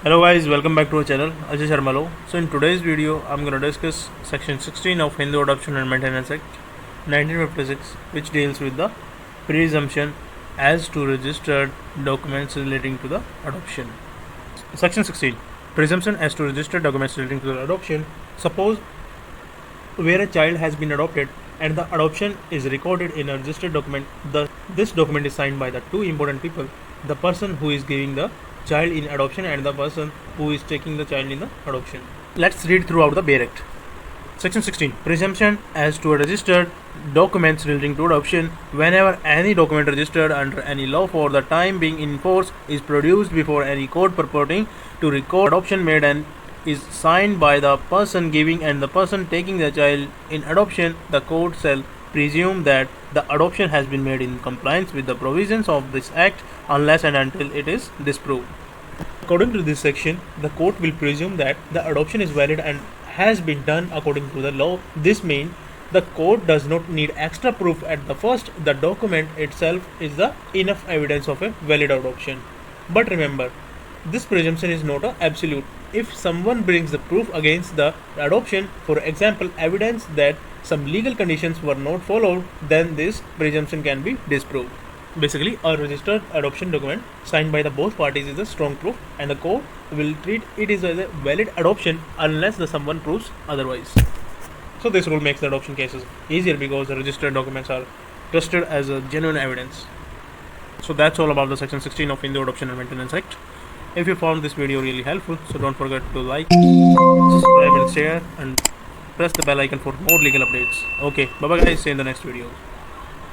Hello guys, welcome back to our channel Ajay Sharma. So in today's video, I'm going to discuss section 16 of Hindu Adoption and Maintenance Act 1956, which deals with the presumption as to registered documents relating to the adoption. Section 16, presumption as to registered documents relating to the adoption. Suppose where a child has been adopted and the adoption is recorded in a registered document, this document is signed by the two important people, the person who is giving the child in adoption and the person who is taking the child in the adoption. Let's read throughout the Bare Act. Section 16. Presumption as to registered documents relating to adoption. Whenever any document registered under any law for the time being in force is produced before any court purporting to record adoption made and is signed by the person giving and the person taking the child in adoption, the court shall presume that the adoption has been made in compliance with the provisions of this act unless and until it is disproved. According to this section, the court will presume that the adoption is valid and has been done according to the law. This means the court does not need extra proof at the first. The document itself is the enough evidence of a valid adoption. But remember, this presumption is not absolute. If someone brings the proof against the adoption, for example, evidence that some legal conditions were not followed, then this presumption can be disproved. Basically, a registered adoption document signed by the both parties is a strong proof, and the court will treat it as a valid adoption unless the someone proves otherwise. So this rule makes the adoption cases easier because the registered documents are trusted as a genuine evidence. So that's all about the section 16 of Hindu Adoption and Maintenance Act. If you found this video really helpful, so don't forget to like, subscribe and share and press the bell icon for more legal updates. Okay, bye bye guys, see you in the next video.